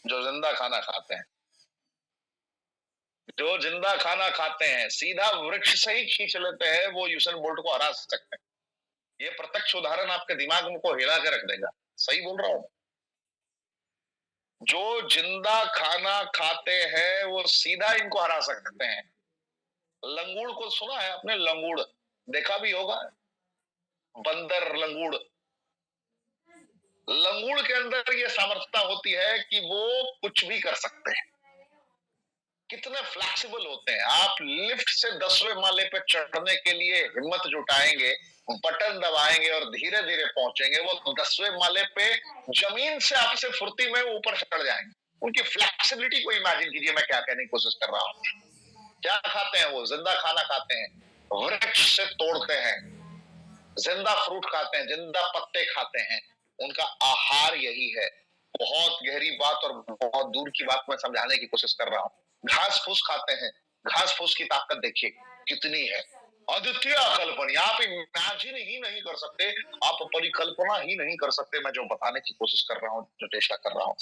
जो जिंदा खाना खाते हैं। जो जिंदा खाना खाते हैं, सीधा वृक्ष से ही खींच लेते हैं, वो यूसेन बोल्ट को हरा सकते हैं। ये प्रत्यक्ष उदाहरण आपके दिमाग में को हिला के रख देगा। सही बोल रहा हूं। जो जिंदा खाना खाते हैं वो सीधा इनको हरा सकते हैं। लंगूड़ को सुना है आपने? लंगूड़ देखा भी होगा, बंदर लंगूड़। लंगूड़ के अंदर ये सामर्थ्यता होती है कि वो कुछ भी कर सकते हैं। कितने फ्लेक्सिबल होते हैं। आप लिफ्ट से 10वें माले पे चढ़ने के लिए हिम्मत जुटाएंगे, बटन दबाएंगे और धीरे धीरे पहुंचेंगे, वो 10वें माले पे जमीन से आपसे फुर्ती में ऊपर चढ़ जाएंगे। उनकी फ्लेक्सिबिलिटी को इमेजिन कीजिए। मैं क्या कहने की कोशिश कर रहा हूं। क्या खाते हैं वो? जिंदा खाना खाते हैं, वृक्ष से तोड़ते हैं, जिंदा फ्रूट खाते हैं, जिंदा पत्ते खाते हैं। उनका आहार यही है। बहुत गहरी बात और बहुत दूर की बात मैं समझाने की कोशिश कर रहा हूं। घास फूस खाते हैं। घास फूस की ताकत देखिए कितनी है, अद्वितीय अकल्पनीय। आप इमेजिन ही नहीं कर सकते, आप परिकल्पना ही नहीं कर सकते। मैं जो बताने की कोशिश कर रहा हूं, जो चेष्टा कर रहा हूं,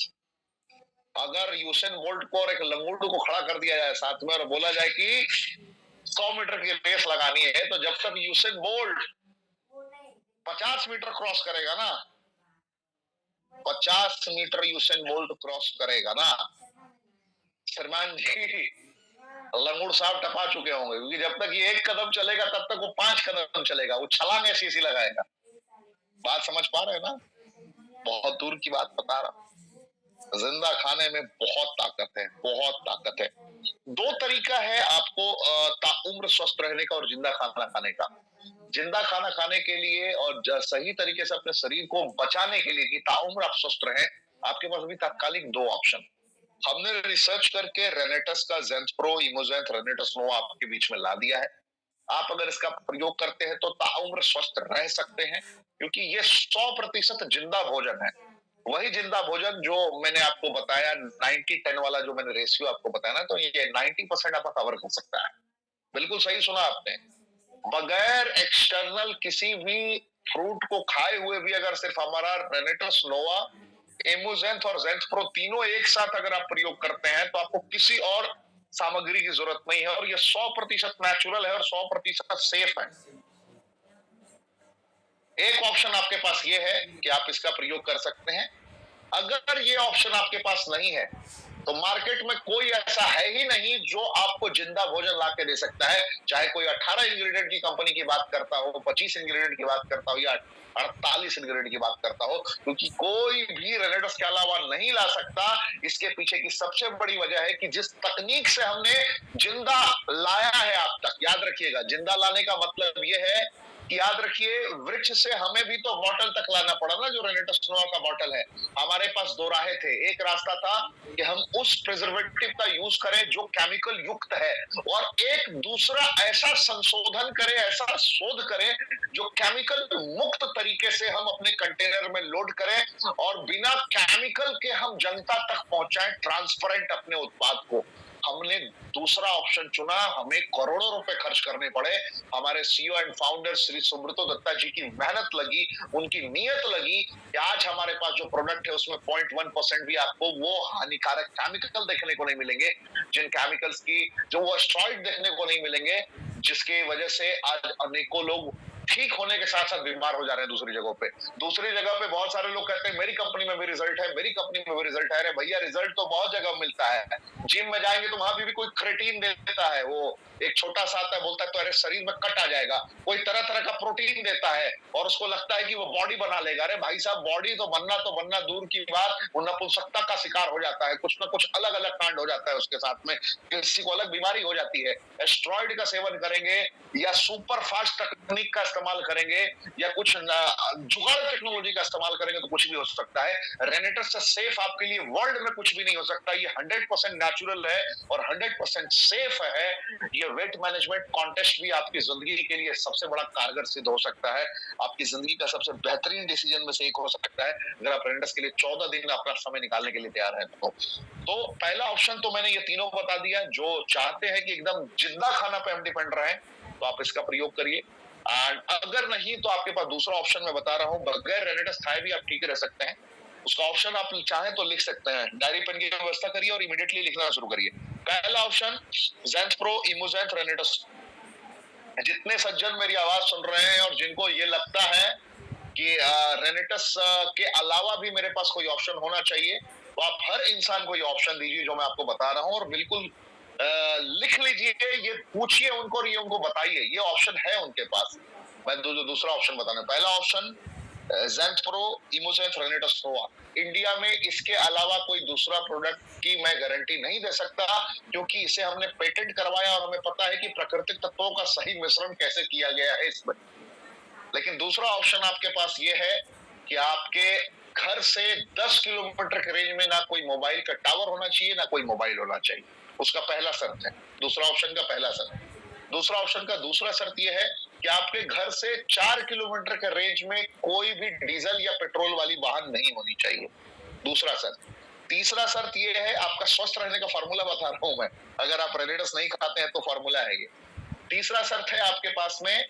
अगर यूसेन बोल्ट को और एक लंगूर को खड़ा कर दिया जाए साथ में और बोला जाए कि 100 मीटर की रेस लगानी है, तो जब तक यूसेन बोल्ट 50 मीटर क्रॉस करेगा ना, 50 मीटर यूसेन बोल्ट क्रॉस करेगा ना, सलमान जी लंगूड़ साहब टपा चुके होंगे। क्योंकि जब तक ये 1 कदम चलेगा तब तक वो 5 कदम चलेगा। वो छलांग ऐसी लगाएगा। बात समझ पा रहे हैं ना? बहुत दूर की बात बता रहा हूं। जिंदा खाने में बहुत ताकत है, बहुत ताकत है। 2 तरीका है आपको ताउम्र स्वस्थ रहने का और जिंदा खाना खाने का। जिंदा खाना खाने के लिए और सही तरीके से अपने शरीर को बचाने के लिए कि ताउम्र आप स्वस्थ रहें, आपके पास अभी तात्कालिक 2 ऑप्शन। हमने रिसर्च करके रेनेटस का ज़ेंथप्रो, इमोजेंथ, रेनेटस नोवा आपके बीच में ला दिया है। आप अगर इसका प्रयोग करते हैं तो ताउम्र स्वस्थ रह सकते हैं, क्योंकि ये 100% जिंदा भोजन है। वही जिंदा भोजन जो मैंने आपको बताया 90-10 वाला, जो मैंने रेशियो आपको बताया ना, तो ये 90% आपका कवर कर सकता है। बिल्कुल सही सुना आपने। बगैर एक्सटर्नल किसी भी फ्रूट को खाए हुए भी अगर सिर्फ हमारा रेनेटस नोवा, एमोजेंथ और ज़ेंथप्रो तीनों एक साथ अगर आप प्रयोग करते हैं तो आपको किसी और सामग्री की जरूरत नहीं है, और ये 100% नेचुरल है और 100% सेफ है। एक ऑप्शन आपके पास ये है कि आप इसका प्रयोग कर सकते हैं। अगर ये ऑप्शन आपके पास नहीं है तो मार्केट में कोई ऐसा है ही नहीं जो आपको जिंदा भोजन ला के दे सकता है, चाहे कोई 18 इंग्रेडिएंट की कंपनी की बात करता हो, 25 इंग्रेडिएंट की बात करता हो या 48 इंग्रेडिएंट की बात करता हो, क्योंकि कोई भी रेनेडस के अलावा नहीं ला सकता। इसके पीछे की सबसे बड़ी वजह है कि जिस तकनीक से हमने जिंदा लाया है आप तक, याद रखिएगा, जिंदा लाने का मतलब यह है कि याद रखिए, वृक्ष से हमें भी तो बॉटल तक लाना पड़ा ना, जो रेनेटस नोवा का बॉटल है। हमारे पास दो राहें थे। एक रास्ता था कि हम उस प्रिजर्वेटिव का यूज करें जो केमिकल युक्त है, और एक दूसरा ऐसा संशोधन करें, ऐसा शोध करें जो केमिकल मुक्त तरीके से हम अपने कंटेनर में लोड करें और बिना केमिकल के हम जनता तक पहुंचाएं ट्रांसपेरेंट अपने उत्पाद को। हमने दूसरा ऑप्शन चुना। हमें करोड़ों रुपए खर्च करने पड़े। हमारे CEO and founder Shri Subrato Dutta ji की मेहनत लगी, उनकी नीयत लगी कि आज हमारे पास जो प्रोडक्ट है उसमें 0.1% भी आपको वो हानिकारक केमिकल देखने को नहीं मिलेंगे, जिन केमिकल्स की जो वो स्टेरॉइड देखने को नहीं मिलेंगे, जिसकी वजह से आज अनेकों लोग ठीक होने के साथ साथ बीमार हो जा रहे हैं। दूसरी जगह पे बहुत सारे लोग कहते हैं मेरी कंपनी में भी रिजल्ट है, मेरी कंपनी में भी रिजल्ट है। अरे भैया, रिजल्ट तो बहुत जगह मिलता है। जिम में जाएंगे तो वहां भी कोई क्रेटीन देता है, वो एक छोटा सा आता है, बोलता है तो अरे शरीर में कट आ जाएगा। कोई तरह तरह का प्रोटीन देता है और उसको लगता है कि वो बॉडी बना लेगा। अरे भाई साहब, बॉडी तो बनना दूर की बात, वो नपुंसकता का शिकार हो जाता है। कुछ ना कुछ अलग अलग कांड हो जाता है उसके साथ में, किसी को अलग बीमारी हो जाती है। एस्ट्रॉइड का सेवन करेंगे या सुपर फास्ट तकनीक का इस्तेमाल करेंगे या कुछ जुगाड़ टेक्नोलॉजी का इस्तेमाल करेंगे तो कुछ भी हो सकता है। रेनेटस से सेफ आपके लिए वर्ल्ड में कुछ भी नहीं हो सकता। ये 100% नेचुरल है और 100% सेफ है। ये वेट मैनेजमेंट कॉन्टेस्ट भी आपकी जिंदगी के लिए सबसे बड़ा कारगर सिद्ध हो सकता है। आपकी जिंदगी का सबसे बेहतरीन डिसीजन में से एक हो सकता है अगर आप रेनेटस के लिए 14 दिन अपना समय निकालने के लिए तैयार हैं तो पहला ऑप्शन तो मैंने ये तीनों बता दिया। जो चाहते हैं कि एकदम जिंदा खाना पे हम डिपेंड रहे तो आप इसका प्रयोग करिए। एंड अगर नहीं तो आपके पास दूसरा ऑप्शन मैं बता रहा हूं, बगैर रेनेटस खाए भी आप ठीक रह सकते हैं। उसका ऑप्शन आप चाहें तो लिख सकते हैं, डायरी पेन की व्यवस्था करिए और इमीडिएटली लिखना शुरू करिए। पहला ऑप्शन ज़ेंथ प्रो इमोजेंथ रेनेटस। जितने सज्जन मेरी आवाज सुन रहे हैं और जिनको ये लगता है कि रेनेटस के अलावा भी मेरे पास कोई ऑप्शन होना चाहिए, तो आप हर इंसान को ये ऑप्शन दीजिए जो मैं आपको बता रहा हूं, और बिल्कुल लिख लीजिए, ये पूछिए उनको और ये उनको बताइए, ये ऑप्शन है उनके पास। मैं दूसरा ऑप्शन बताना। पहला ऑप्शन ज़ेंथ प्रो इमोजेंथ रेनेटस नोवा। इंडिया में इसके अलावा कोई दूसरा प्रोडक्ट की मैं गारंटी नहीं दे सकता, क्योंकि इसे हमने पेटेंट करवाया और हमें पता है कि प्राकृतिक तत्वों का सही मिश्रण कैसे किया गया है इसमें। लेकिन दूसरा ऑप्शन आपके पास ये है कि आपके घर से 10 किलोमीटर के रेंज में ना कोई मोबाइल का टावर होना चाहिए, ना कोई मोबाइल होना चाहिए। उसका पहला शर्त है, दूसरा ऑप्शन का पहला शर्त। दूसरा ऑप्शन का दूसरा शर्त यह है कि आपके घर से 4 किलोमीटर के रेंज में कोई भी डीजल या पेट्रोल वाली वाहन नहीं होनी चाहिए। दूसरा शर्त। तीसरा शर्त यह है, आपका स्वस्थ रहने का फॉर्मूला बता रहा हूं मैं, अगर आप रेनेटस नहीं खाते हैं तो फॉर्मूला है ये। तीसरा शर्त है, आपके पास में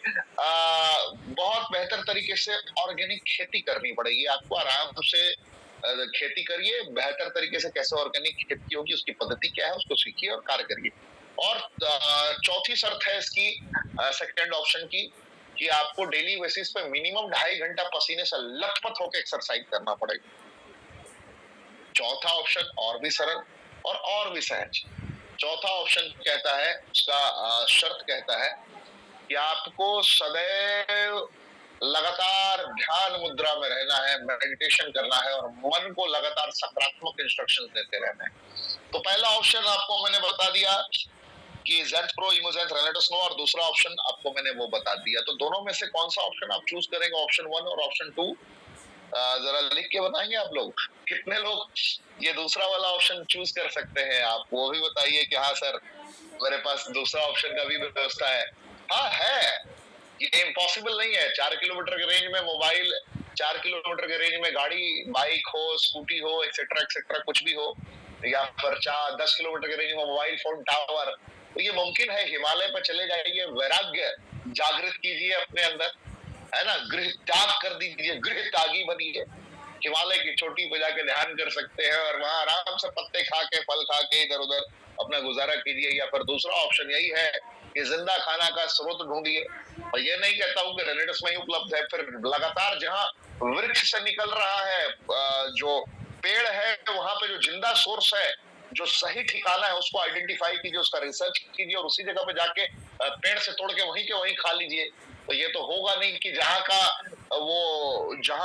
बहुत बेहतर तरीके से ऑर्गेनिक खेती करनी पड़ेगी। आपको आराम से खेती करिए, बेहतर तरीके से कैसे ऑर्गेनिक खेती होगी, उसकी पद्धति क्या है, उसको सीखिए और कार्य करिए। और चौथी शर्त है इसकी, सेकंड ऑप्शन की, कि आपको डेली बेसिस पे मिनिमम 2.5 घंटा पसीने से लथपथ होकर एक्सरसाइज करना पड़ेगा। चौथा ऑप्शन और भी सरल और भी सहज। चौथा ऑप्शन कहता है, उसका शर्त कहता है कि आपको सदैव लगातार ध्यान मुद्रा में रहना है, मेडिटेशन करना है और मन को लगातार सकारात्मक इंस्ट्रक्शंस देते रहना है। तो पहला ऑप्शन आपको मैंने बता दिया कि ज़ेंथ प्रो इमोजेंथ रेनेटस नोवा, और दूसरा ऑप्शन आपको मैंने वो बता दिया। तो दोनों में से कौन सा ऑप्शन आप चूज करेंगे, ऑप्शन 1 और ऑप्शन 2? जरा लिख के बताएंगे आप लोग, कितने लोग ये दूसरा वाला ऑप्शन चूज कर सकते हैं? आप वो भी बताइए कि हाँ सर, मेरे पास दूसरा ऑप्शन का भी व्यवस्था है। हाँ है, ये इम्पॉसिबल नहीं है। 4 किलोमीटर के रेंज में मोबाइल, 4 किलोमीटर के रेंज में गाड़ी, बाइक हो, स्कूटी हो, एक्सेट्रा एक्सेट्रा कुछ भी हो, या फिर 10 किलोमीटर के रेंज में मोबाइल फोन टावर, तो ये मुमकिन है। हिमालय पर चले जाइए, वैराग्य जागृत कीजिए अपने अंदर, है ना, गृह त्याग कर दीजिए, गृह त्यागी बनिए। हिमालय की चोटी पे जाके ध्यान कर सकते हैं और वहां आराम से पत्ते खा के, फल खा के इधर उधर अपना गुजारा कीजिए। या फिर दूसरा ऑप्शन यही है कि जिंदा खाना का स्रोत ढूंढिए। और ये नहीं कहता हूं कि रेनेटस में ही उपलब्ध है, फिर लगातार जहां वृक्ष से निकल रहा है जो पेड़ है, वहां पे जो जिंदा सोर्स है, जो सही ठिकाना है उसको आइडेंटिफाई कीजिए, उसका रिसर्च कीजिए और उसी जगह पे जाके पेड़ से तोड़ के वहीं खा लीजिए। तो ये तो होगा नहीं कि जहां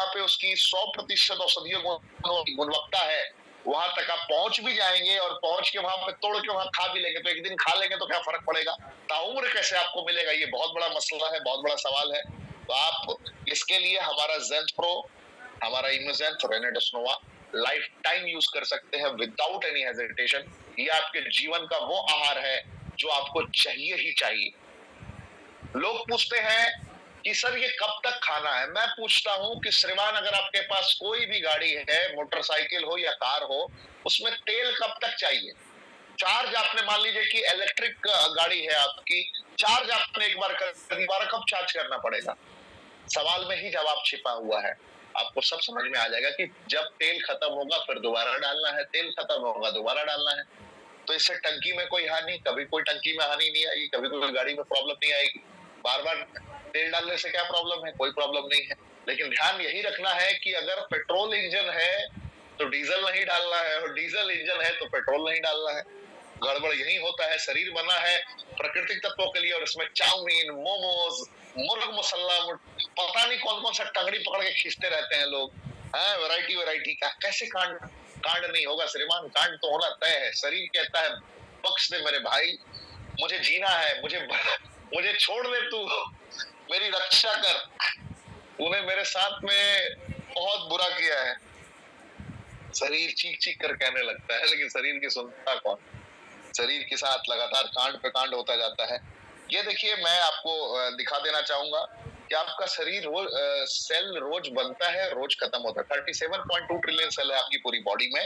पे उसकी 100% औषधीय गुणवत्ता है वहां तक आप पहुंच भी जाएंगे और पहुंच के वहां पे तोड़ के वहां खा भी लेंगे, तो एक दिन खा लेंगे तो क्या फर्क पड़ेगा, ताउम्र कैसे आपको मिलेगा, ये बहुत बड़ा मसला है, बहुत बड़ा सवाल है। तो आप इसके लिए हमारा ज़ेंथ प्रो, हमारा इम्यूज़ेंथ रेनेडस नोवा लाइफ टाइम यूज कर सकते हैं विदाउट एनी हेजिटेशन। ये आपके जीवन का वो आहार है जो आपको चाहिए ही चाहिए। लोग पूछते हैं कि सर ये कब तक खाना है। मैं पूछता हूं कि श्रीमान, अगर आपके पास कोई भी गाड़ी है, मोटरसाइकिल हो या कार हो, उसमें तेल कब तक चाहिए? चार्ज आपने मान लीजिए कि इलेक्ट्रिक गाड़ी है आपकी, चार्ज आपने एक बार कर दी, दोबारा कब चार्ज करना पड़ेगा? सवाल में ही जवाब छिपा हुआ है। आपको सब समझ में आ जाएगा कि जब तेल खत्म होगा फिर दोबारा डालना है, तेल खत्म होगा दोबारा डालना है। तो इससे टंकी में कोई हानि, कभी कोई टंकी में हानि नहीं आएगी, कभी कोई गाड़ी में प्रॉब्लम नहीं आएगी। बार बार तेल डालने से क्या प्रॉब्लम है? कोई प्रॉब्लम नहीं है। लेकिन ध्यान यही रखना है कि अगर पेट्रोल इंजन है तो डीजल नहीं डालना है, और डीजल इंजन है तो पेट्रोल नहीं डालना है। गड़बड़ यही होता है। शरीर बना है प्राकृतिक तत्वों के लिए और इसमें चाउमीन, मोमोज, मुर्ग मसाला, पता नहीं कौन कौन सा टंगड़ी पकड़ के खींचते रहते हैं लोग। हाँ, वैरायटी वैरायटी का। कैसे कांड कांड नहीं होगा श्रीमान? कांड तो होना तय है। शरीर कहता है बख्श दे मेरे भाई, मुझे जीना है, मुझे छोड़ दे तू, मेरी रक्षा कर, तूने मेरे साथ में बहुत बुरा किया है। शरीर चीख चीख कर कहने लगता है, लेकिन शरीर की सुनता कौन? शरीर के साथ लगातार कांड पे कांड होता जाता है। ये देखिए, मैं आपको दिखा देना चाहूंगा कि आपका शरीर सेल रोज बनता है, रोज खत्म होता है। 37.2 ट्रिलियन सेल है आपकी पूरी बॉडी में।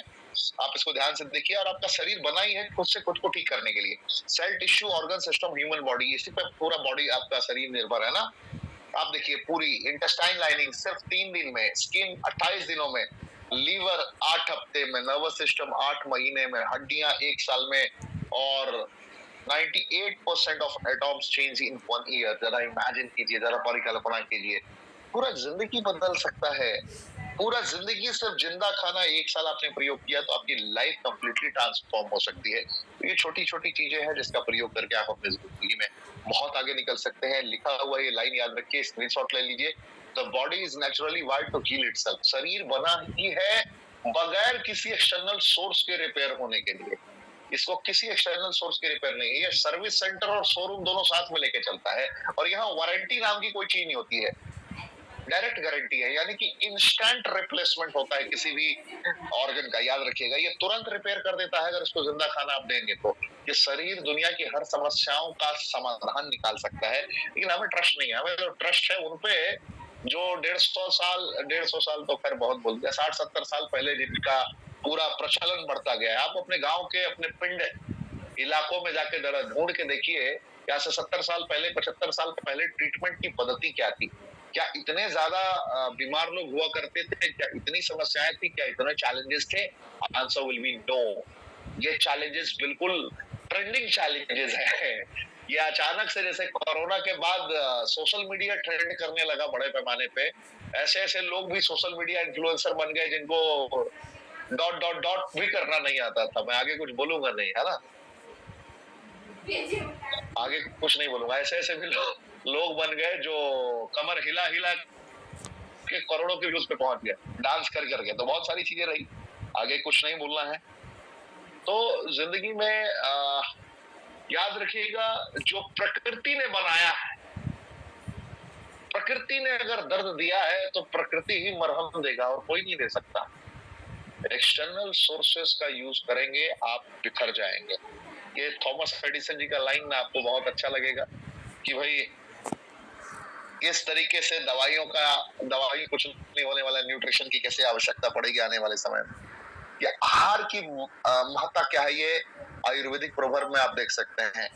आप इसको ध्यान से देखिए, और आपका शरीर बना ही है खुद से खुद को ठीक करने के लिए। Cell, tissue, organ system, human body, इसी पे पूरा बॉडी आपका शरीर निर्भर है ना। आप देखिए, पूरी इंटेस्टाइन लाइनिंग सिर्फ 3 दिन में, स्किन 28 दिनों में, लीवर 8 हफ्ते में, नर्वस सिस्टम 8 महीने में, हड्डियां 1 साल में, और 98% of atoms change in 1 year. जरा इमेजिन कीजिए, जरा परिकल्पना कीजिए, पूरा जिंदगी बदल सकता है। पूरा जिंदगी सिर्फ जिंदा खाना 1 साल आपने प्रयोग किया तो आपकी लाइफ कंप्लीटली ट्रांसफॉर्म हो सकती है। तो ये छोटी छोटी चीजें हैं जिसका प्रयोग करके आप अपनी जिंदगी में बहुत आगे निकल सकते हैं। लिखा हुआ ये लाइन याद रखिए, स्क्रीनशॉट ले लीजिए। The body is naturally wired to heal itself. शरीर बना ही है बगैर किसी एक्सटर्नल सोर्स के रिपेयर होने के लिए। इसको किसी एक्सटर्नल सोर्स की रिपेयर नहीं है। ये सर्विस सेंटर और शोरूम दोनों साथ में लेके चलता है, और यहाँ वारंटी नाम की कोई चीज नहीं होती है, डायरेक्ट गारंटी है। यानी कि इंस्टेंट रिप्लेसमेंट होता है किसी भी ऑर्गन का। याद रखिएगा, ये तुरंत रिपेयर कर देता है अगर इसको जिंदा खाना आप देंगे तो। ये शरीर दुनिया की हर समस्याओं का समाधान निकाल सकता है, लेकिन हमें ट्रस्ट नहीं है। हमें जो ट्रस्ट है उनपे जो 150 साल तो खैर बहुत बोल दिया, 60-70 साल पहले जिनका पूरा प्रचलन बढ़ता गया है। आप अपने गांव के, अपने पिंड इलाकों में जाके जरा ढूंढ के देखिए, क्या से 70 साल पहले, 75 साल पहले ट्रीटमेंट की पद्धति क्या थी? क्या इतने ज्यादा बीमार लोग हुआ करते थे? क्या इतनी समस्याएं थी? क्या इतने चैलेंजेस थे? Answer will be no. ये चैलेंजेस बिल्कुल ट्रेंडिंग चैलेंजेस है। ये अचानक से जैसे कोरोना के बाद सोशल मीडिया ट्रेंड करने लगा बड़े पैमाने पे, ऐसे ऐसे लोग भी सोशल मीडिया इन्फ्लुएंसर बन गए जिनको डॉट डॉट डॉट भी करना नहीं आता था। मैं आगे कुछ बोलूंगा नहीं, है ना, आगे कुछ नहीं बोलूंगा। ऐसे ऐसे भी लोग बन गए जो कमर हिला हिला के करोड़ों के व्यूज पे पहुंच गए, डांस कर करके। तो बहुत सारी चीजें रही, आगे कुछ नहीं बोलना है। तो जिंदगी में याद रखिएगा, जो प्रकृति ने बनाया है, प्रकृति ने अगर दर्द दिया है तो प्रकृति ही मरहम देगा, और कोई नहीं दे सकता। एक्सटर्नल सोर्सेस का यूज करेंगे आप बिखर जाएंगे। ये थॉमस एडिसन जी का लाइन ना आपको बहुत अच्छा लगेगा कि भाई किस तरीके से दवाई कुछ नहीं होने वाला, न्यूट्रिशन की कैसे आवश्यकता पड़ेगी आने वाले समय में। या आहार की महत्ता क्या है, ये आयुर्वेदिक प्रोवर्ब में आप देख सकते हैं।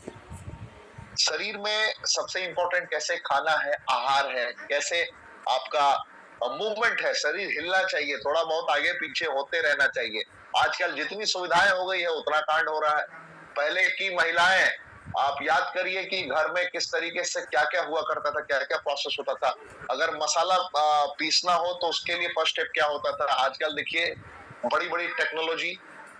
शरीर में सबसे इंपॉर्टेंट कैसे खाना है, आहार है, कैसे आपका मूवमेंट है। शरीर हिलना चाहिए, थोड़ा बहुत आगे पीछे होते रहना चाहिए। आजकल जितनी सुविधाएं हो गई है उतना कांड हो रहा है। पहले की महिलाएं, आप याद करिए कि घर में किस तरीके से क्या क्या हुआ करता था, क्या क्या प्रोसेस होता था। अगर मसाला पीसना हो तो उसके लिए फर्स्ट स्टेप क्या होता था। आजकल देखिए, बड़ी बड़ी टेक्नोलॉजी,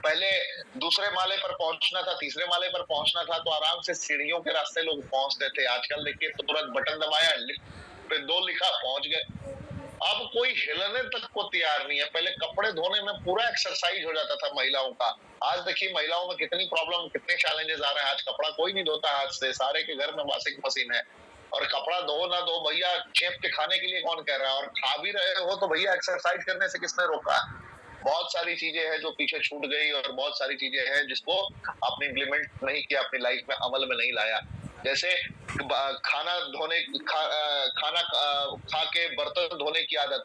पहले दूसरे माले पर पहुंचना था, तीसरे माले पर पहुंचना था तो आराम से सीढ़ियों के रास्ते लोग पहुंचते थे। आजकल देखिए तो तुरंत बटन दबाया, लिफ्ट पे 2 लिखा, पहुंच गए। अब कोई हिलने तक को तैयार नहीं है। पहले कपड़े धोने में पूरा एक्सरसाइज हो जाता था महिलाओं का। आज देखिए महिलाओं में कितनी प्रॉब्लम, कितने चैलेंजेस आ रहे हैं। आज कपड़ा कोई नहीं धोता हाथ से, सारे के घर में वॉशिंग मशीन है। और कपड़ा धो ना धो भैया, चेप के खाने के लिए कौन कह रहा है, और खा भी रहे हो तो भैया एक्सरसाइज करने से किसने रोका। बहुत सारी चीजें हैं जो पीछे छूट गई और बहुत सारी चीजें हैं जिसको आपने इम्प्लीमेंट नहीं किया, अपनी लाइफ में अमल में नहीं लाया। जैसे खाना धोने खाना खा के बर्तन धोने की आदत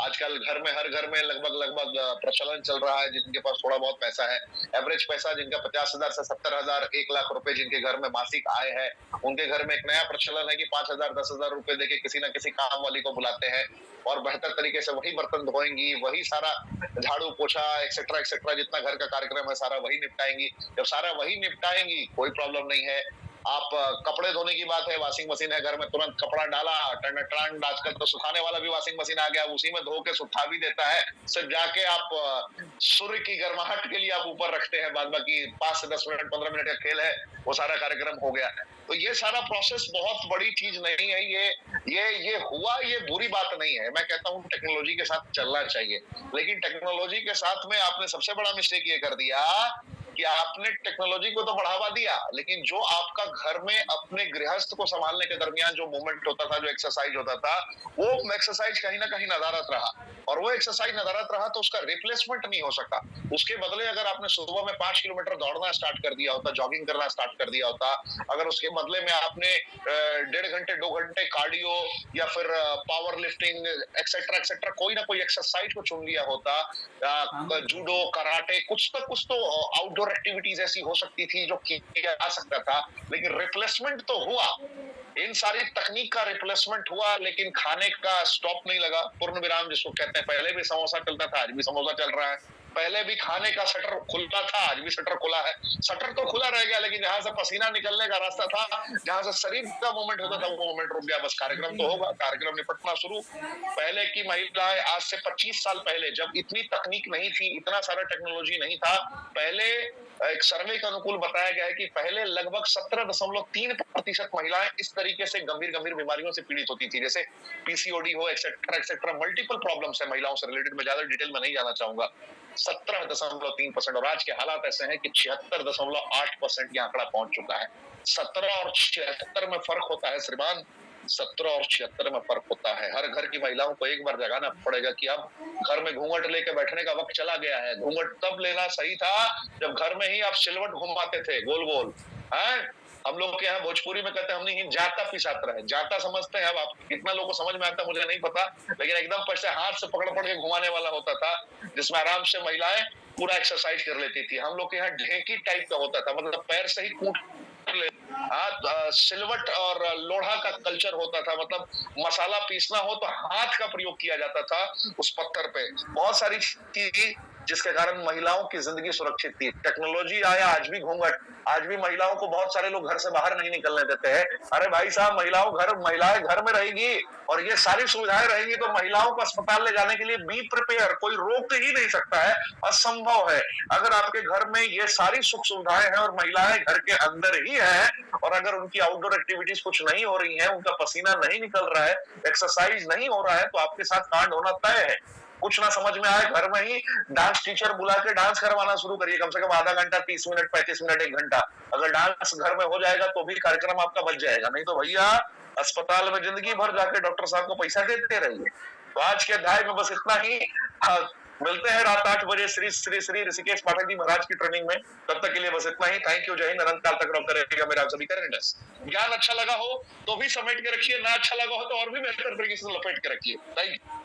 आजकल घर में, हर घर में लगभग प्रचलन चल रहा है। जिनके पास थोड़ा बहुत पैसा है, एवरेज पैसा जिनका 50,000 से 70,000, 1 लाख रुपए जिनके घर में मासिक आय है, उनके घर में एक नया प्रचलन है कि 5,000 10,000 रुपए देके किसी ना किसी काम वाली को बुलाते हैं और बेहतर तरीके से वही बर्तन धोएंगी, वही सारा झाड़ू पोछा एक्सेट्रा एक्सेट्रा जितना घर का कार्यक्रम है सारा वही निपटाएंगी। जब सारा वही निपटाएंगी कोई प्रॉब्लम नहीं है। आप कपड़े धोने की बात है, वॉशिंग मशीन है घर में, तुरंत कपड़ा डाला, टन आजकल तो सुखाने वाला भी वॉशिंग मशीन आ गया, उसी में धो के सुखा भी देता है। सिर्फ जाके आप सूर्य की गर्माहट के लिए आप ऊपर रखते हैं, बाद बाकी 5 से 10 मिनट 15 मिनट का खेल है, वो सारा कार्यक्रम हो गया। तो ये सारा प्रोसेस बहुत बड़ी चीज नहीं है। ये हुआ, ये बुरी बात नहीं है। मैं कहता हूँ टेक्नोलॉजी के साथ चलना चाहिए, लेकिन टेक्नोलॉजी के साथ में आपने सबसे बड़ा मिस्टेक ये कर दिया कि आपने टेक्नोलॉजी को तो बढ़ावा दिया, लेकिन जो आपका घर में अपने गृहस्थ को संभालने के दरमियान जो मूवमेंट होता था, जो एक्सरसाइज होता था, वो एक्सरसाइज कहीं ना कहीं नदारत रहा। और वो एक्सरसाइज नदारत रहा तो उसका रिप्लेसमेंट नहीं हो सका। उसके बदले अगर आपने सुबह में 5 किलोमीटर दौड़ना स्टार्ट कर दिया होता, जॉगिंग करना स्टार्ट कर दिया होता, अगर उसके बदले में आपने 1.5 घंटे 2 घंटे कार्डियो या फिर पावर लिफ्टिंग एक्सेट्रा एक्सेट्रा कोई ना कोई एक्सरसाइज को चुन लिया होता, जूडो कराटे कुछ तो आउटडोर एक्टिविटीज ऐसी हो सकती थी जो किया जा सकता था, लेकिन रिप्लेसमेंट तो हुआ। इन सारी तकनीक का रिप्लेसमेंट हुआ, लेकिन खाने का स्टॉप नहीं लगा, पूर्ण विराम जिसको कहते हैं। पहले भी समोसा चलता था, आज भी समोसा चल रहा है। पहले भी खाने का शटर खुला था, आज भी शटर खुला है। शटर तो खुला रह गया, लेकिन जहां से पसीना निकलने का रास्ता था, जहां से शरीर का मूवमेंट होता था, वो मूवमेंट रुक गया। बस कार्यक्रम तो होगा, कार्यक्रम निपटना शुरू। पहले की महिलाएं आज से 25 साल पहले, जब इतनी तकनीक नहीं थी, इतना सारा टेक्नोलॉजी नहीं था, पहले एक सर्वे के अनुकूल बताया गया है कि पहले लगभग 17.3% महिलाएं इस तरीके से गंभीर बीमारियों से पीड़ित होती थी, जैसे पीसीओडी हो एक्सेट्रा एक्सेट्रा, मल्टीपल प्रॉब्लम्स है महिलाओं से रिलेटेड। मैं ज्यादा डिटेल में नहीं जाना चाहूंगा। 17.3%, और आज के हालात ऐसे हैं कि 76.8% ये आंकड़ा पहुंच चुका है। 17 और 76 में फर्क होता है श्रीमान, 17 और 76 में फर्क होता है। हर घर की महिलाओं को एक बार जगाना पड़ेगा कि अब घर में घूंघट लेके बैठने का वक्त चला गया है। घूंघट तब लेना सही था जब घर में ही आप सिलवट घुमाते थे गोल गोल। हम लोग के यहाँ भोजपुरी में कहते हैं हमने ही जाता पिसात रहे, जाता समझते हैं। अब आप कितना लोगों को समझ में आता मुझे नहीं पता, लेकिन एकदम पैसे हाथ से पकड़ के घुमाने वाला होता था, जिसमें आराम से महिलाएं पूरा एक्सरसाइज कर लेती थी। हम लोग के यहाँ ढेंकी टाइप का होता था, मतलब पैर से ही कूट सिलवट और लोढ़ा का कल्चर होता था, मतलब मसाला पीसना हो तो हाथ का प्रयोग किया जाता था उस पत्थर पे। बहुत सारी चीज जिसके कारण महिलाओं की जिंदगी सुरक्षित थी। टेक्नोलॉजी आया, आज भी घूंघट, आज भी महिलाओं को बहुत सारे लोग घर से बाहर नहीं निकलने देते हैं। अरे भाई साहब, महिलाएं घर में रहेगी और ये सारी सुविधाएं रहेंगी तो महिलाओं को अस्पताल ले जाने के लिए बी प्रिपेयर, कोई रोक ही नहीं सकता है, असंभव है। अगर आपके घर में ये सारी सुख सुविधाएं हैं और महिलाएं घर के अंदर ही है, और अगर उनकी आउटडोर एक्टिविटीज कुछ नहीं हो रही है, उनका पसीना नहीं निकल रहा है, एक्सरसाइज नहीं हो रहा है, तो आपके साथ कांड होना तय है। कुछ ना समझ में आए, घर में ही डांस टीचर बुला के डांस करवाना शुरू करिए, कम से कम आधा घंटा, 30 मिनट, 35 मिनट, 1 घंटा। अगर डांस घर में हो जाएगा तो भी कार्यक्रम आपका बच जाएगा, नहीं तो भैया अस्पताल में जिंदगी भर जाके डॉक्टर साहब को पैसा देते रहिए। तो आज के अध्याय में बस इतना ही। मिलते हैं रात 8 बजे श्री श्री श्री ऋषिकेश पाठक जी महाराज की ट्रेनिंग में। तब तक के लिए बस इतना ही। थैंक यू, जय हिंद, अनंत काल तक रखते रहेगा मेरा आप सभी का रेंडस। ज्ञान अच्छा लगा हो तो भी समेट के रखिए, ना अच्छा लगा हो तो और भी बेहतर तरीके से लपेट के रखिए। Thank you.